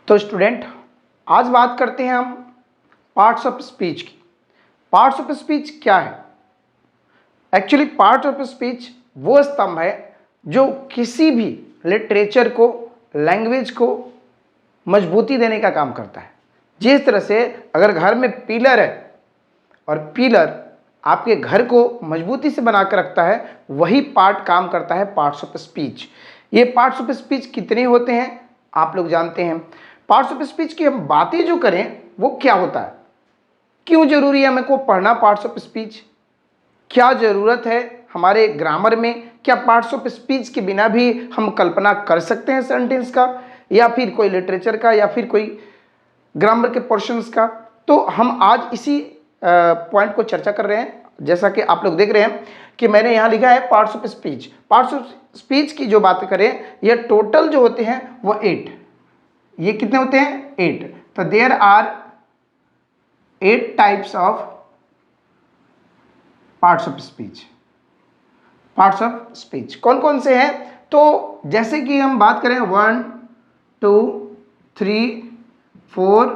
तो स्टूडेंट, आज बात करते हैं हम पार्ट्स ऑफ स्पीच की। पार्ट्स ऑफ स्पीच क्या है? एक्चुअली पार्ट ऑफ स्पीच वो स्तंभ है जो किसी भी लिटरेचर को, लैंग्वेज को मजबूती देने का काम करता है। जिस तरह से अगर घर में पिलर है और पिलर आपके घर को मजबूती से बनाकर रखता है, वही पार्ट काम करता है पार्ट्स ऑफ स्पीच। ये पार्ट्स ऑफ स्पीच कितने होते हैं आप लोग जानते हैं। पार्ट्स ऑफ स्पीच की हम बातें जो करें वो क्या होता है, क्यों जरूरी है हमको पढ़ना पार्ट्स ऑफ स्पीच, क्या जरूरत है हमारे ग्रामर में, क्या पार्ट्स ऑफ स्पीच के बिना भी हम कल्पना कर सकते हैं सेंटेंस का, या फिर कोई लिटरेचर का, या फिर कोई ग्रामर के पोर्शंस का। तो हम आज इसी पॉइंट को चर्चा कर रहे हैं। जैसा कि आप लोग देख रहे हैं कि मैंने यहाँ लिखा है parts of speech. Parts of speech की जो बात करें, ये टोटल जो होते हैं वो 8। ये कितने होते हैं? 8। तो there are 8 types of parts of speech. Parts of speech कौन कौन से हैं? तो जैसे कि हम बात करें 1 2 3 4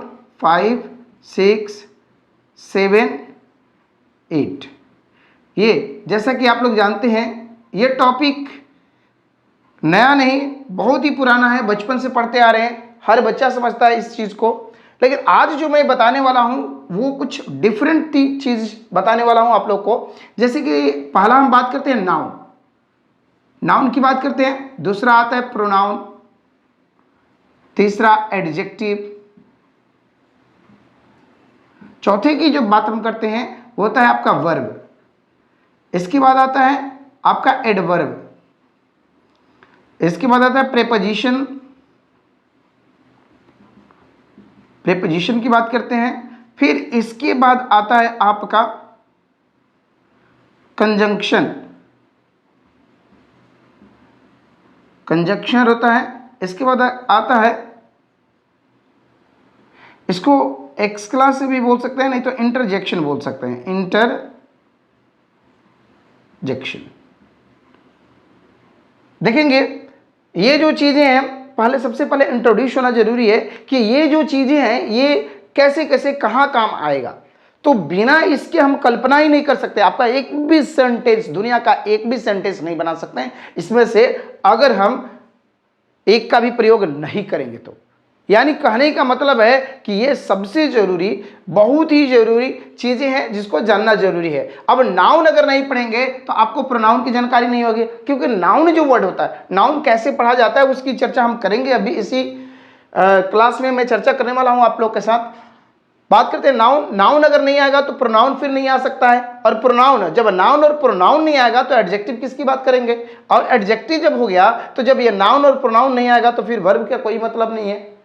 5 6 7 8। ये जैसा कि आप लोग जानते हैं, ये टॉपिक नया नहीं, बहुत ही पुराना है, बचपन से पढ़ते आ रहे हैं, हर बच्चा समझता है इस चीज़ को। लेकिन आज जो मैं बताने वाला हूँ वो कुछ डिफरेंट चीज़ बताने वाला हूँ आप लोग को। जैसे कि पहला हम बात करते हैं नाउन। नाउन की बात करते हैं, दूसरा आता है प्रोनाउन, तीसरा एडजेक्टिव, चौथे की जो बात हम करते हैं वो होता है आपका वर्ब। इसके बाद आता है आपका एडवर्ब, इसके बाद आता है प्रेपोजिशन। प्रेपोजिशन की बात करते हैं। फिर इसके बाद आता है आपका कंजंक्शन। कंजंक्शन होता है। इसके बाद आता है, इसको एक्स क्लास से भी बोल सकते हैं, नहीं तो इंटरजेक्शन बोल सकते हैं, इंटरजेक्शन। देखेंगे ये जो चीज़ें हैं, पहले सबसे पहले इंट्रोड्यूस होना जरूरी है कि ये जो चीज़ें हैं ये कैसे कैसे कहाँ काम आएगा। तो बिना इसके हम कल्पना ही नहीं कर सकते। आपका एक भी सेंटेंस, दुनिया का एक भी सेंटेंस नहीं बना सकते हैं इसमें से अगर हम एक का भी प्रयोग नहीं करेंगे। तो यानी कहने का मतलब है कि ये सबसे जरूरी, बहुत ही जरूरी चीज़ें हैं जिसको जानना जरूरी है। अब नाउन अगर नहीं पढ़ेंगे तो आपको प्रोनाउन की जानकारी नहीं होगी, क्योंकि नाउन जो वर्ड होता है, नाउन कैसे पढ़ा जाता है उसकी चर्चा हम करेंगे अभी इसी क्लास में। मैं चर्चा करने वाला हूँ आप लोग के साथ। बात करते हैं नाउन। नाउन अगर नहीं आएगा तो प्रोनाउन फिर नहीं आ सकता है, और प्रोनाउन, जब नाउन और प्रोनाउन नहीं आएगा तो एडजेक्टिव किसकी बात करेंगे, और एडजेक्टिव जब हो गया तो जब ये नाउन और प्रोनाउन नहीं आएगा तो फिर वर्ब का कोई मतलब नहीं है।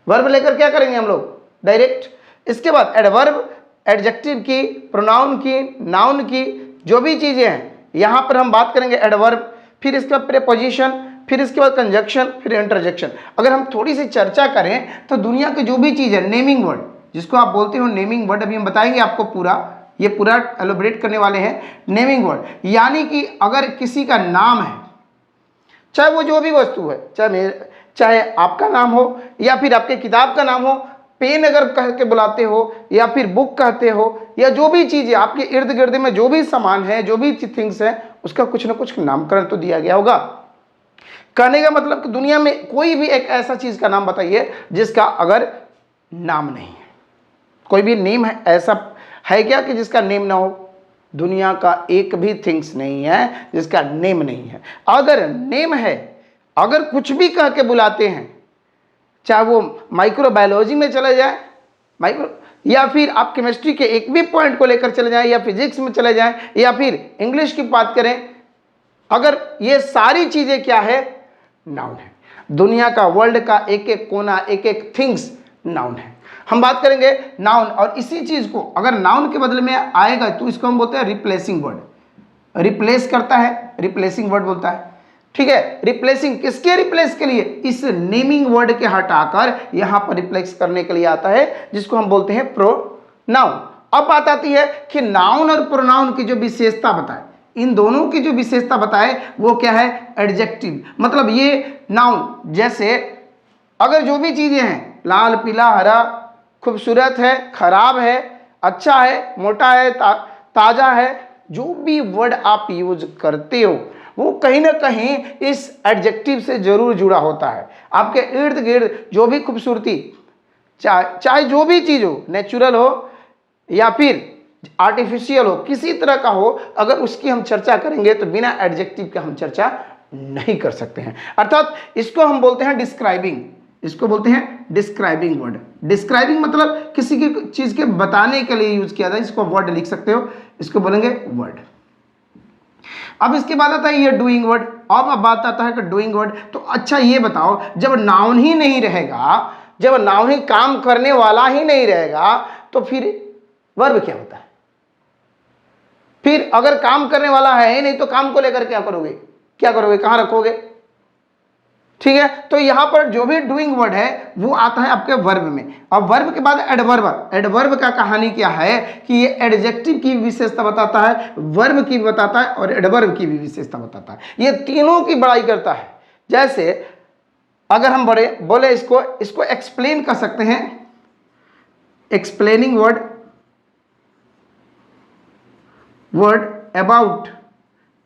वर्ब लेकर क्या करेंगे हम लोग? डायरेक्ट। इसके बाद एडवर्ब, एडजेक्टिव की, प्रोनाउन की, नाउन की, जो भी चीज़ें हैं यहाँ पर हम बात करेंगे एडवर्ब, फिर इसके बाद प्रेपोजिशन, फिर इसके बाद कंजंक्शन, फिर इंटरजेक्शन। अगर हम थोड़ी सी चर्चा करें तो दुनिया की जो भी चीज़ है, नेमिंग वर्ड जिसको आप बोलते हो, नेमिंग वर्ड अभी हम बताएंगे आपको पूरा, ये पूरा एलोबरेट करने वाले हैं। नेमिंग वर्ड यानी कि अगर किसी का नाम है, चाहे वो जो भी वस्तु है, चाहे आपका नाम हो या फिर आपके किताब का नाम हो, पेन अगर कह के बुलाते हो या फिर बुक कहते हो, या जो भी चीज़ है आपके इर्द गिर्द में, जो भी सामान है, जो भी थिंग्स है, उसका कुछ ना कुछ नामकरण तो दिया गया होगा। कहने का मतलब कि दुनिया में कोई भी एक ऐसा चीज़ का नाम बताइए जिसका अगर नाम नहीं है। कोई भी नेम है, ऐसा है क्या कि जिसका नेम ना हो? दुनिया का एक भी थिंग्स नहीं है जिसका नेम नहीं है। अगर नेम है, अगर कुछ भी कह के बुलाते हैं, चाहे वो माइक्रोबायोलॉजी में चले जाए, या फिर आप केमिस्ट्री के एक भी पॉइंट को लेकर चले जाएं, या फिजिक्स में चले जाएं, या फिर इंग्लिश की बात करें, अगर ये सारी चीज़ें क्या है? नाउन है। दुनिया का, वर्ल्ड का एक एक कोना, एक एक थिंग्स नाउन है। हम बात करेंगे नाउन, और इसी चीज़ को अगर नाउन के बदले में आएगा तो इसको हम बोलते हैं रिप्लेसिंग वर्ड। रिप्लेस करता है, रिप्लेसिंग वर्ड बोलता है। ठीक है, रिप्लेसिंग किसके रिप्लेस के लिए? इस नेमिंग वर्ड के हटाकर यहां पर रिप्लेस करने के लिए आता है, जिसको हम बोलते हैं प्रोनाउन। अब बात आती है कि नाउन और प्रोनाउन की जो विशेषता बताए, इन दोनों की जो विशेषता बताए वो क्या है? एडजेक्टिव। मतलब ये नाउन, जैसे अगर जो भी चीजें हैं लाल, पीला, हरा, खूबसूरत है, खराब है, अच्छा है, मोटा है, ताजा है, जो भी वर्ड आप यूज करते हो वो कहीं ना कहीं इस एडजेक्टिव से जरूर जुड़ा होता है। आपके इर्द गिर्द जो भी खूबसूरती, चाहे जो भी चीज हो, नेचुरल हो या फिर आर्टिफिशियल हो, किसी तरह का हो, अगर उसकी हम चर्चा करेंगे तो बिना एडजेक्टिव के हम चर्चा नहीं कर सकते हैं। अर्थात इसको हम बोलते हैं डिस्क्राइबिंग, इसको बोलते हैं डिस्क्राइबिंग वर्ड। डिस्क्राइबिंग मतलब किसी की चीज के बताने के लिए यूज किया जाए, इसको वर्ड लिख सकते हो, इसको बोलेंगे वर्ड। अब इसके बाद आता है ये डूइंग वर्ड। अब बात आता है कि डूइंग वर्ड, तो अच्छा ये बताओ, जब नाउन ही नहीं रहेगा, जब नाउन ही काम करने वाला ही नहीं रहेगा, तो फिर वर्ब क्या होता है? फिर अगर काम करने वाला है ही नहीं तो काम को लेकर क्या करोगे, क्या करोगे, कहां रखोगे? ठीक है, तो यहां पर जो भी डूइंग वर्ड है वो आता है आपके वर्ब में। अब वर्ब के बाद एडवर्ब। एडवर्ब का कहानी क्या है कि ये एडजेक्टिव की विशेषता बताता है, वर्ब की भी बताता है और एडवर्ब की भी विशेषता बताता है। ये तीनों की बड़ाई करता है। जैसे अगर हम बड़े बोले इसको एक्सप्लेन कर सकते हैं, एक्सप्लेनिंग वर्ड अबाउट,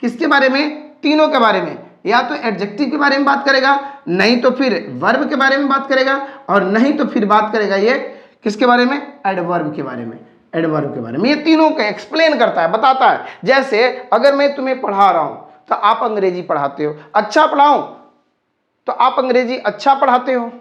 किसके बारे में? तीनों के बारे में। या तो एडजेक्टिव के बारे में बात करेगा, नहीं तो फिर वर्ब के बारे में बात करेगा, और नहीं तो फिर बात करेगा ये किसके बारे में? एडवर्ब के बारे में। एडवर्ब के बारे में ये तीनों का एक्सप्लेन करता है, बताता है। जैसे अगर मैं तुम्हें पढ़ा रहा हूं तो आप अंग्रेजी पढ़ाते हो, अच्छा पढ़ाऊं तो आप अंग्रेजी अच्छा पढ़ाते हो।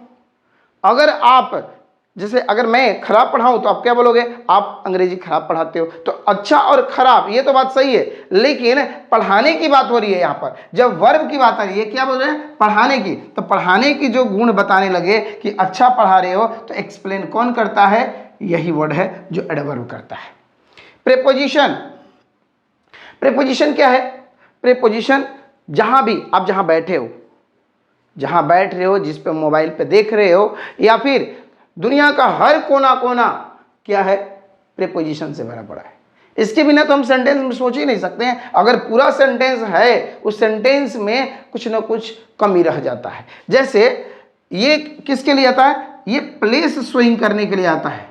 अगर आप जैसे अगर मैं खराब पढ़ाऊं तो आप क्या बोलोगे? आप अंग्रेजी खराब पढ़ाते हो। तो अच्छा और खराब ये तो बात सही है, लेकिन पढ़ाने की बात हो रही है। यहां पर जब वर्ब की बात आ रही है, क्या बोल रहे हैं? पढ़ाने की। तो पढ़ाने की जो गुण बताने लगे कि अच्छा पढ़ा रहे हो, तो एक्सप्लेन कौन करता है? यही वर्ड है जो एडवर्ब करता है। प्रीपोजिशन। प्रीपोजिशन क्या है? प्रीपोजिशन जहां भी आप जहां बैठे हो, जहां बैठ रहे हो, जिस पे मोबाइल पे देख रहे हो, या फिर दुनिया का हर कोना कोना क्या है? प्रीपोजिशन से भरा पड़ा है। इसके बिना तो हम सेंटेंस में सोच ही नहीं सकते हैं। अगर पूरा सेंटेंस है, उस सेंटेंस में कुछ ना कुछ कमी रह जाता है। जैसे ये किसके लिए आता है? ये प्लेस शोइंग करने के लिए आता है,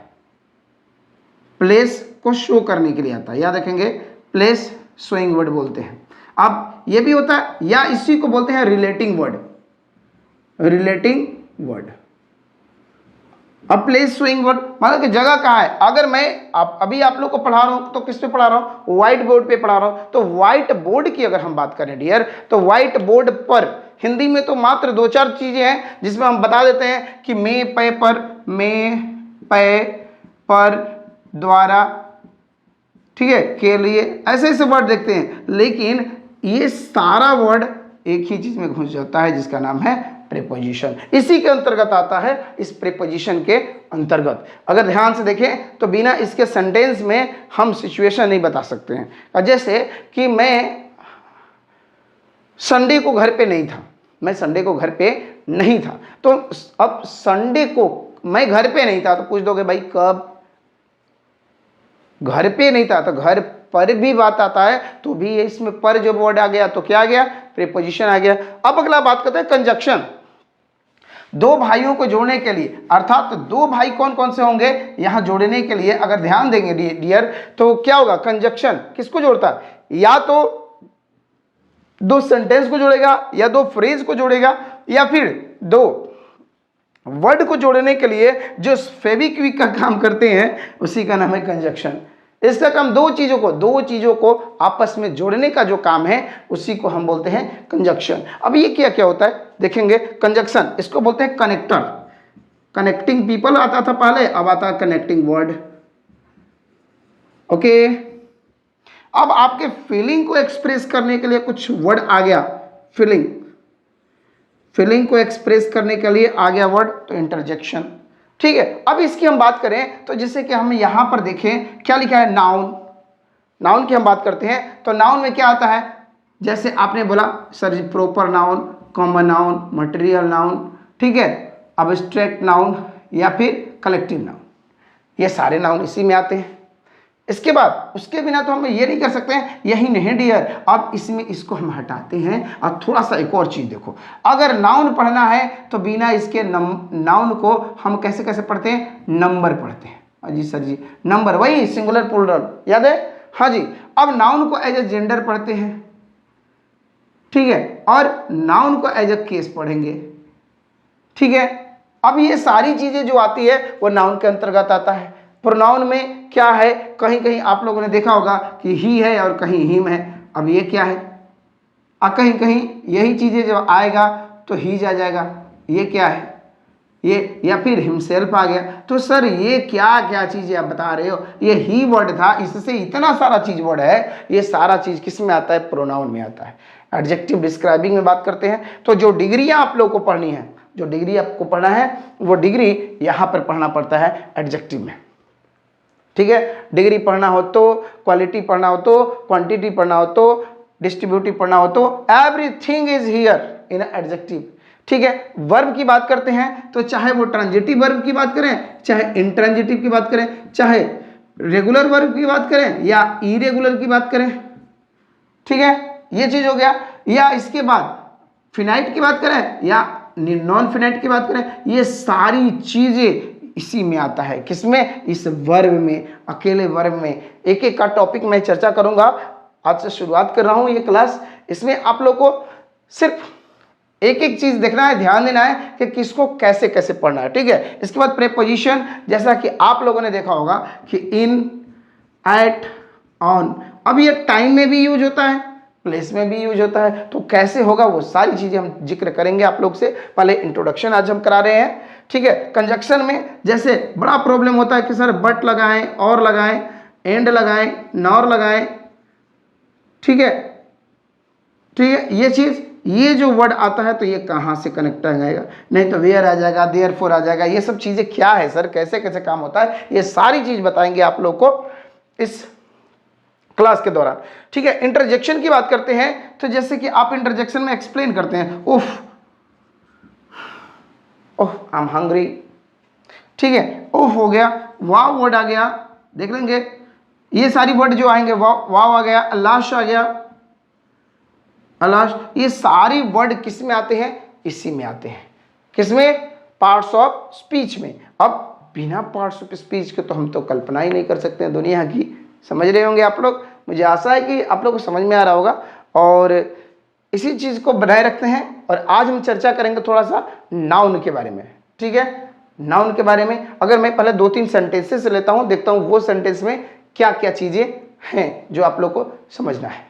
प्लेस को शो करने के लिए आता है। याद रखेंगे, प्लेस शोइंग वर्ड बोलते हैं। अब ये भी होता है, या इसी को बोलते हैं रिलेटिंग वर्ड। Relating word. अब प्लेस शोइंग वर्ड मतलब कि जगह कहाँ है। अगर मैं अभी आप लोग को पढ़ा रहा हूं तो किस पे पढ़ा रहा हूं? व्हाइट बोर्ड पे पढ़ा रहा हूं। तो व्हाइट बोर्ड की अगर हम बात करें डियर, तो व्हाइट बोर्ड पर हिंदी में तो मात्र 2-4 चीजें हैं जिसमें हम बता देते हैं कि में, पे, पर, में, पे, पर, द्वारा, ठीक है, के लिए, ऐसे ऐसे वर्ड देखते हैं। लेकिन ये सारा वर्ड एक ही चीज में घुस जाता है जिसका नाम है प्रीपोजिशन। इसी के अंतर्गत आता है, इस प्रीपोजिशन के अंतर्गत। अगर ध्यान से देखें तो बिना इसके सेंटेंस में हम सिचुएशन नहीं बता सकते हैं। जैसे कि मैं संडे को घर पे नहीं था, मैं संडे को घर पे नहीं था। तो अब संडे को मैं घर पे नहीं था, तो पूछ दोगे भाई कब? घर पे नहीं था, तो घर पर भी बात आता है, तो भी इसमें पर जो वर्ड आ गया तो क्या आ गया? प्रीपोजिशन आ गया। अब अगला बात करते हैं कंजक्शन। दो भाइयों को जोड़ने के लिए, अर्थात दो भाई कौन कौन से होंगे यहां जोड़ने के लिए अगर ध्यान देंगे डियर, तो क्या होगा? कंजक्शन किसको जोड़ता है? या तो दो सेंटेंस को जोड़ेगा, या दो फ्रेज को जोड़ेगा, या फिर दो वर्ड को जोड़ने के लिए जो फेविक्विक का काम करते हैं उसी का नाम है कंजक्शन। इसका काम दो चीजों को आपस में जोड़ने का जो काम है उसी को हम बोलते हैं कंजक्शन। अब ये क्या क्या होता है देखेंगे। कंजक्शन इसको बोलते हैं कनेक्टर। कनेक्टिंग पीपल आता था पहले, अब आता है कनेक्टिंग वर्ड। ओके, अब आपके फीलिंग को एक्सप्रेस करने के लिए कुछ वर्ड आ गया। फीलिंग को एक्सप्रेस करने के लिए आ गया वर्ड, तो इंटरजेक्शन। ठीक है, अब इसकी हम बात करें तो जैसे कि हम यहां पर देखें क्या लिखा है? नाउन। नाउन की हम बात करते हैं तो नाउन में क्या आता है? जैसे आपने बोला sir ji, proper noun, common noun, material noun, ठीक है, अब्स्ट्रैक्ट नाउन या फिर कलेक्टिव नाउन, ये सारे नाउन इसी में आते हैं। इसके बाद उसके बिना तो हम ये नहीं कर सकते हैं, यही नहीं डियर। अब इसमें इसको हम हटाते हैं और थोड़ा सा एक और चीज़ देखो, अगर नाउन पढ़ना है तो बिना इसके नाउन को हम कैसे कैसे पढ़ते हैं, नंबर पढ़ते हैं। जी सर जी, नंबर, वही सिंगुलर प्लूरल याद है, हाँ जी। अब नाउन को एज ए जेंडर पढ़ते हैं, ठीक है, और नाउन को एज ए केस पढ़ेंगे, ठीक है। अब ये सारी चीजें जो आती है वो नाउन के अंतर्गत आता है। प्रोनाउन में क्या है, कहीं कहीं आप लोगों ने देखा होगा कि ही है और कहीं हिम है। अब ये क्या है, कहीं कहीं यही चीजें जब आएगा तो ही आ जाएगा, ये क्या है ये, या फिर हिमसेल्फ आ गया। तो सर ये क्या क्या चीजें आप बता रहे हो, ये ही वर्ड था, इससे इतना सारा चीज वर्ड है, ये सारा चीज किस में आता है, प्रोनाउन में आता है। एडजेक्टिव डिस्क्राइबिंग में बात करते हैं तो जो डिग्रियां आप लोग को पढ़नी है, जो डिग्री आपको पढ़ना है वो डिग्री यहां पर पढ़ना पड़ता है एडजेक्टिव में, ठीक है। डिग्री पढ़ना हो तो, क्वालिटी पढ़ना हो तो, क्वांटिटी पढ़ना हो तो, डिस्ट्रीब्यूटिव पढ़ना हो तो, everything is here in adjective, ठीक है। वर्ब की बात करते हैं तो चाहे वो ट्रांजिटिव वर्ब की बात करें, चाहे इंट्रांजिटिव की बात करें, चाहे रेगुलर वर्ब की बात करें या इरेगुलर की बात करें, ठीक है, ये चीज हो गया। या इसके बाद फिनाइट की बात करें या नॉन फिनाइट की बात करें, ये सारी चीजें इसी में आता है, किसमें, इस वर्ब में, अकेले वर्ब में। एक एक का टॉपिक मैं चर्चा करूंगा, आज से शुरुआत कर रहा हूं ये क्लास। इसमें आप लोग को सिर्फ एक एक चीज देखना है, ध्यान देना है कि किसको कैसे कैसे पढ़ना है, ठीक है। इसके बाद प्रीपोजिशन, जैसा कि आप लोगों ने देखा होगा कि इन, एट, ऑन, अब ये टाइम में भी यूज होता है, प्लेस में भी यूज होता है, तो कैसे होगा वो सारी चीजें हम जिक्र करेंगे आप लोग से। पहले इंट्रोडक्शन आज हम करा रहे हैं, ठीक है। कंजक्शन में जैसे बड़ा प्रॉब्लम होता है कि सर बट लगाएं, और लगाएं, एंड लगाएं, नॉर लगाएं, ठीक है, ठीक है। ये चीज, ये जो वर्ड आता है तो ये कहाँ से कनेक्ट आएगा, नहीं तो वेयर आ जाएगा, देयरफॉर आ जाएगा, ये सब चीजें क्या है सर, कैसे कैसे काम होता है, ये सारी चीज बताएंगे आप लोग को इस क्लास के दौरान, ठीक है। इंटरजेक्शन की बात करते हैं तो जैसे कि आप इंटरजेक्शन में एक्सप्लेन करते हैं, उफ, ओह आई एम हंग्री, ठीक है, ओह हो गया, वाव वर्ड आ गया, देख लेंगे ये सारी वर्ड जो आएंगे, वाव आ गया, अल्लाश आ गया, अल्लाश, ये सारी वर्ड किस में आते हैं, इसी में आते हैं, किसमें, पार्ट्स ऑफ स्पीच में। अब बिना पार्ट्स ऑफ स्पीच के तो हम तो कल्पना ही नहीं कर सकते हैं दुनिया की, समझ रहे होंगे आप लोग। मुझे आशा है कि आप लोग को समझ में आ रहा होगा और इसी चीज को बनाए रखते हैं। और आज हम चर्चा करेंगे थोड़ा सा नाउन के बारे में, ठीक है। नाउन के बारे में अगर मैं पहले 2-3 सेंटेंसेस लेता हूं, देखता हूं वो सेंटेंस में क्या क्या चीजें हैं जो आप लोग को समझना है।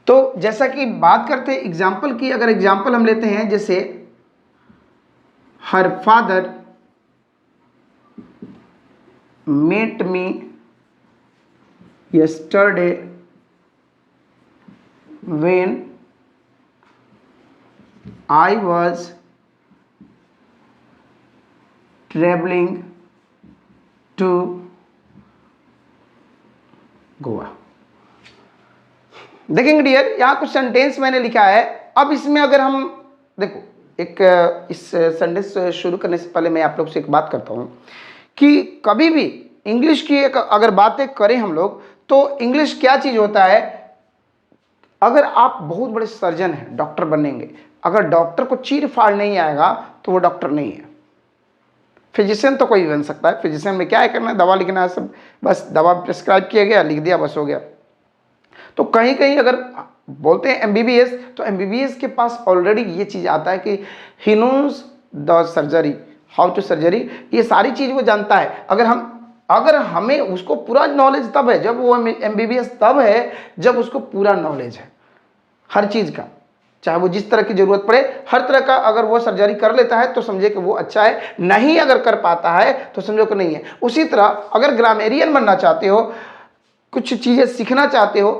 तो जैसा कि बात करते हैं एग्जाम्पल की, अगर एग्जाम्पल हम लेते हैं जैसे her father met me yesterday when I was traveling to Goa. देखेंगे डियर, यहाँ कुछ सेंटेंस मैंने लिखा है। अब इसमें अगर हम देखो, एक इस सेंटेंस शुरू करने से पहले मैं आप लोग से एक बात करता हूँ कि कभी भी इंग्लिश की एक अगर बातें करें हम लोग तो इंग्लिश क्या चीज़ होता है, अगर आप बहुत बड़े सर्जन हैं, डॉक्टर बनेंगे, अगर डॉक्टर को चीर फाड़ नहीं आएगा तो वो डॉक्टर नहीं है। फिजिशियन तो कोई भी बन सकता है, फिजिशियन में क्या है करना है, दवा लिखना है, सब बस दवा प्रिस्क्राइब किया गया, लिख दिया, बस हो गया। तो कहीं कहीं अगर बोलते हैं एमबीबीएस, तो एमबीबीएस के पास ऑलरेडी ये चीज़ आता है कि he knows the surgery, how to surgery, ये सारी चीज़ वो जानता है। अगर हमें उसको पूरा नॉलेज तब है जब वो एमबीबीएस तब है जब उसको पूरा नॉलेज है हर चीज़ का, चाहे वो जिस तरह की ज़रूरत पड़े हर तरह का अगर वो सर्जरी कर लेता है तो समझे कि वो अच्छा है, नहीं अगर कर पाता है तो समझो कि नहीं है। उसी तरह अगर ग्रामेरियन बनना चाहते हो, कुछ चीज़ें सीखना चाहते हो,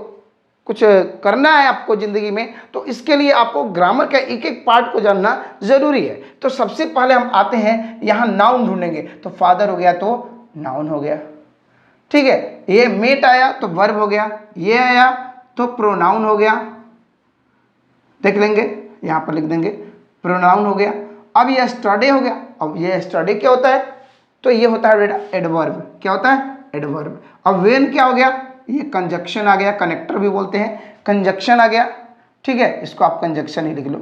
कुछ करना है आपको ज़िंदगी में, तो इसके लिए आपको ग्रामर का एक एक पार्ट को जानना ज़रूरी है। तो सबसे पहले हम आते हैं यहाँ नाउन ढूंढेंगे, तो फादर हो गया तो नाउन हो गया, ठीक है। ये मेट आया तो वर्ब हो गया, ये आया तो प्रोनाउन हो गया, देख लेंगे यहाँ पर लिख देंगे, प्रोनाउन हो गया। अब ये स्टडे हो गया। अब ये स्टडे क्या होता है, तो ये होता है बेटा एडवर्ब। क्या होता है, एडवर्ब। अब वेन क्या हो गया, ये कंजक्शन आ गया, कनेक्टर भी बोलते हैं, कंजक्शन आ गया। ठीक है, इसको आप कंजक्शन ही लिख लो,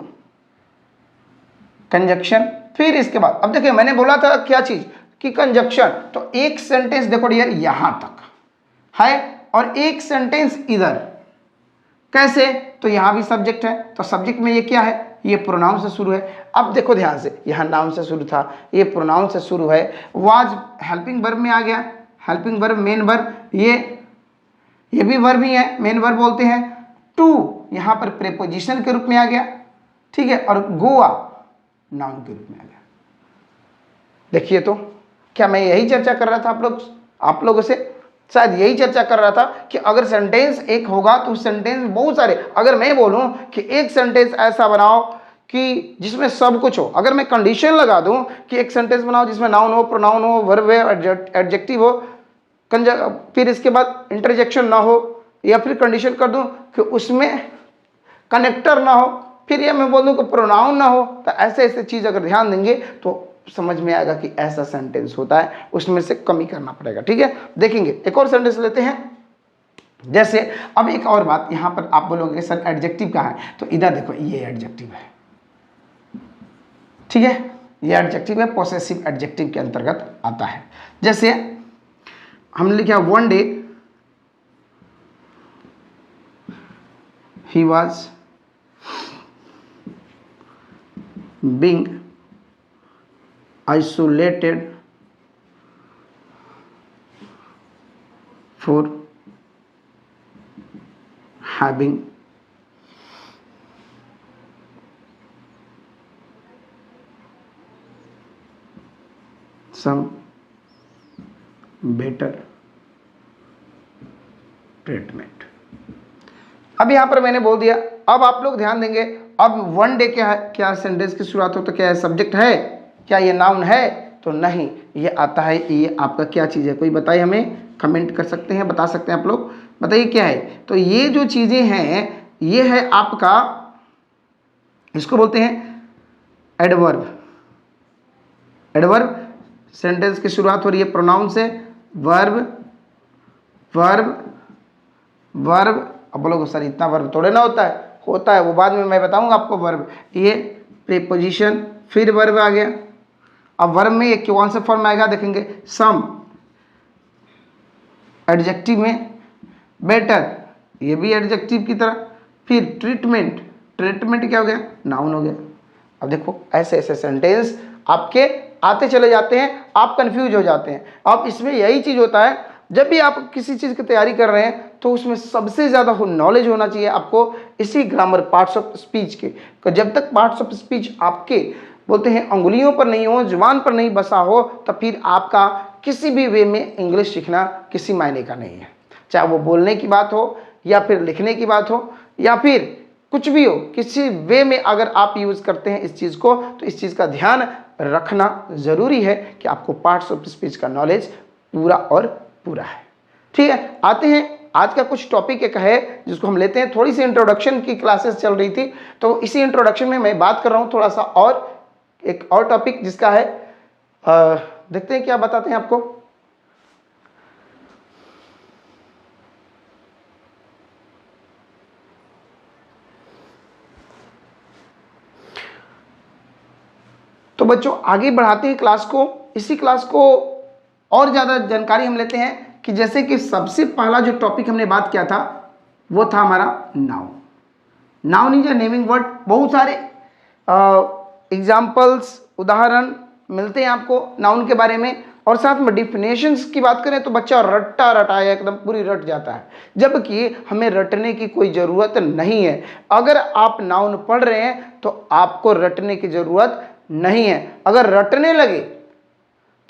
कंजक्शन। फिर इसके बाद अब देखिए मैंने बोला था क्या चीज कि कंजक्शन, तो एक सेंटेंस देखो डियर यहां तक है और एक सेंटेंस इधर, कैसे, तो यहां भी सब्जेक्ट है, तो सब्जेक्ट में ये क्या है, ये प्रोनाउन से शुरू है। अब देखो ध्यान से, यहां नाउन से शुरू था, ये प्रोनाउन से शुरू है। वाज हेल्पिंग वर्ब में आ गया, हेल्पिंग वर्ब, मेन वर्ब, ये भी वर्ब ही है, मेन वर्ब बोलते हैं। टू यहां पर प्रीपोजिशन के रूप में आ गया, ठीक है, और गोआ नाउन के रूप में आ गया। देखिए तो क्या मैं यही चर्चा कर रहा था आप लोगों से, शायद यही चर्चा कर रहा था कि अगर सेंटेंस एक होगा तो सेंटेंस बहुत सारे, अगर मैं बोलूं कि एक सेंटेंस ऐसा बनाओ कि जिसमें सब कुछ हो, अगर मैं कंडीशन लगा दूं कि एक सेंटेंस बनाओ जिसमें नाउन हो, प्रोनाउन हो, वर्ब हो, एडजेक्टिव हो, फिर इसके बाद इंटरजेक्शन ना हो, या फिर कंडीशन कर दूं कि उसमें कनेक्टर ना हो, फिर ये मैं बोल दूं कि प्रोनाउन ना हो, तो ऐसे ऐसे चीज अगर ध्यान देंगे तो समझ में आएगा कि ऐसा सेंटेंस होता है, उसमें से कमी करना पड़ेगा। ठीक है, देखेंगे एक और सेंटेंस लेते हैं। जैसे अब एक और बात, यहां पर आप बोलोगे सर एडजेक्टिव कहाँ है, तो इधर देखो ये एडजेक्टिव है, ठीक है, ये एडजेक्टिव है, पोसेसिव एडजेक्टिव के अंतर्गत आता है। जैसे हमने लिखा one day he was being isolated for having some better treatment. अब यहां पर मैंने बोल दिया, अब आप लोग ध्यान देंगे। अब वन डे क्या है, क्या सेंटेंस की शुरुआत हो तो क्या है, सब्जेक्ट है, क्या ये नाउन है, तो नहीं, ये आता है, ये आपका क्या चीज़ है, कोई बताइए, हमें कमेंट कर सकते हैं, बता सकते हैं आप लोग, बताइए क्या है। तो ये जो चीज़ें हैं ये है आपका, इसको बोलते हैं एडवर्ब। एडवर्ब सेंटेंस की शुरुआत हो रही है प्रोनाउन से, वर्ब वर्ब वर्ब। अब बोलोगे सर इतना वर्ब थोड़े ना होता है वो बाद में मैं बताऊंगा आपको वर्ब, ये प्रीपोजिशन, फिर वर्ब आ गया। अब वर्ब में ये कौन सा फॉर्म आएगा देखेंगे, सम, एडजेक्टिव में बेटर, ये भी एडजेक्टिव की तरह, फिर ट्रीटमेंट, ट्रीटमेंट क्या हो गया, नाउन हो गया। अब देखो ऐसे ऐसे सेंटेंस आपके आते चले जाते हैं, आप कंफ्यूज हो जाते हैं। अब इसमें यही चीज होता है, जब भी आप किसी चीज की तैयारी कर रहे हैं तो उसमें सबसे ज्यादा नॉलेज होना चाहिए आपको इसी ग्रामर, पार्ट्स ऑफ स्पीच के। तो जब तक पार्ट्स ऑफ स्पीच आपके बोलते हैं अंगुलियों पर नहीं हो, जुबान पर नहीं बसा हो, तो फिर आपका किसी भी वे में इंग्लिश सीखना किसी मायने का नहीं है। चाहे वो बोलने की बात हो या फिर लिखने की बात हो या फिर कुछ भी हो, किसी वे में अगर आप यूज करते हैं इस चीज को, तो इस चीज का ध्यान रखना जरूरी है कि आपको पार्ट्स ऑफ स्पीच का नॉलेज पूरा और पूरा है। ठीक है, आते हैं आज का कुछ टॉपिक एक है जिसको हम लेते हैं। थोड़ी सी इंट्रोडक्शन की क्लासेस चल रही थी, तो इसी इंट्रोडक्शन में मैं बात कर रहा हूं थोड़ा सा और एक और टॉपिक जिसका है, देखते हैं क्या बताते हैं आपको। तो बच्चों आगे बढ़ाते हैं क्लास को, इसी क्लास को और ज़्यादा जानकारी हम लेते हैं कि जैसे कि सबसे पहला जो टॉपिक हमने बात किया था वो था हमारा noun. Noun is a naming word. बहुत सारे एग्जाम्पल्स, उदाहरण मिलते हैं आपको नाउन के बारे में, और साथ में डिफिनेशंस की बात करें तो बच्चा रट्टा रटाया एकदम पूरी रट जाता है, जबकि हमें रटने की कोई ज़रूरत नहीं है। अगर आप नाउन पढ़ रहे हैं तो आपको रटने की ज़रूरत नहीं है। अगर रटने लगे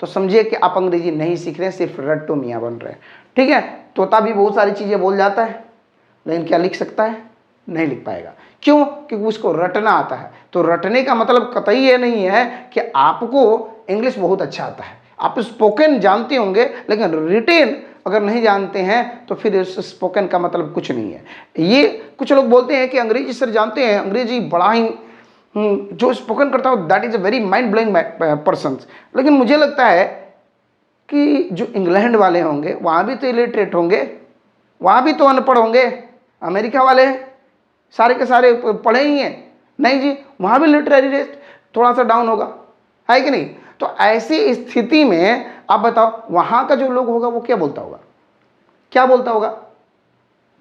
तो समझिए कि आप अंग्रेजी नहीं सीख रहे हैं, सिर्फ रट्टू मियाँ बन रहे हैं। ठीक है, तोता भी बहुत सारी चीज़ें बोल जाता है लेकिन क्या लिख सकता है, नहीं लिख पाएगा। क्यों? क्योंकि उसको रटना आता है। तो रटने का मतलब कतई ये नहीं है कि आपको इंग्लिश बहुत अच्छा आता है। आप स्पोकन जानते होंगे लेकिन रिटेन अगर नहीं जानते हैं तो फिर इस स्पोकन का मतलब कुछ नहीं है। ये कुछ लोग बोलते हैं कि अंग्रेजी सर जानते हैं, अंग्रेजी बड़ा ही जो स्पोकन करता हो that is a very mind blowing person. लेकिन मुझे लगता है कि जो इंग्लैंड वाले होंगे वहाँ भी तो इलिटरेट होंगे, वहाँ भी तो अनपढ़ होंगे। अमेरिका वाले सारे के सारे पढ़े ही हैं, नहीं जी, वहाँ भी लिटरेरी रेट थोड़ा सा डाउन होगा, है कि नहीं? तो ऐसी स्थिति में आप बताओ वहाँ का जो लोग होगा वो क्या बोलता होगा, क्या बोलता होगा?